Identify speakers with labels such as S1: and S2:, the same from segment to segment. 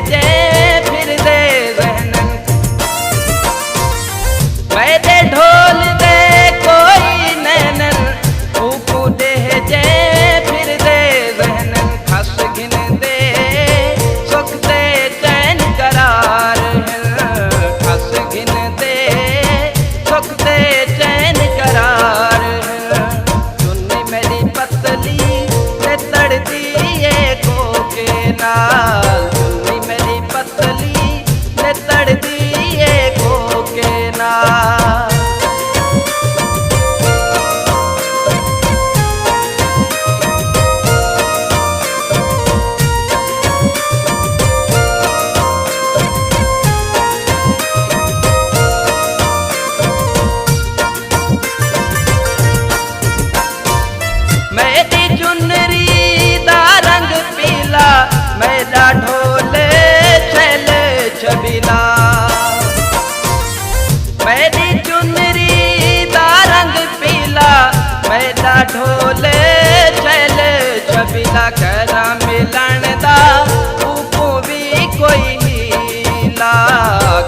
S1: जे फिर दे जहनन मैं दे ढोल दे कोई नैनन ऊपू दे जे फिर दे जहनन खस गिन दे सुख दे चैन करार खस गिन दे सुख दे चैन करार चुन्नी मेरी पतली ते तड़ती को के नाल चुन्नी मेरी पतली ते तड़ती को के नाल मेरी चुनरी दा रंग पीला मेरा ढोल छैल छबीला मेरी चुनरी दा रंग पीला मेरा ढोल छैल छबीला करा मिलन दा ऊपू भी कोई हीला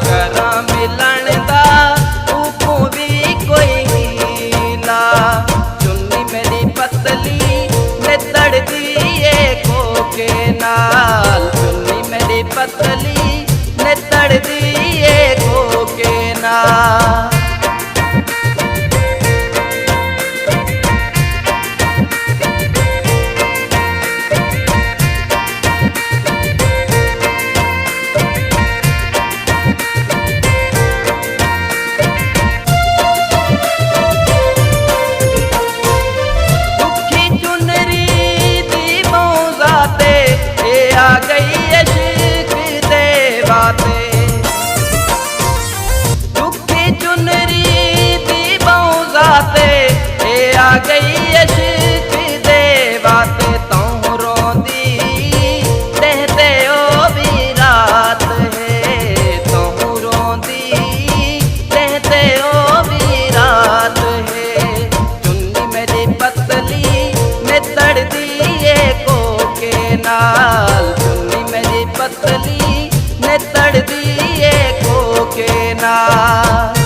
S1: करा मिलन दा ऊपू भी कोई हीला चुन्नी मेरी पतली ने तड़ती को के नाल चुन्नी मेरी पतली ने तड़ती को के नाल आ गई इश्क दे बातें दुखी चुनरी दी बहुजाते आ गई इश्क दे बातें तू रोंदी रहते ओ भी रात है तू रोंदी रहते ओ भी रात है चुन्नी मेरी पतली ने तड़ती को के नाल चुन्नी मेरी पतली ने तड़ती को के नाल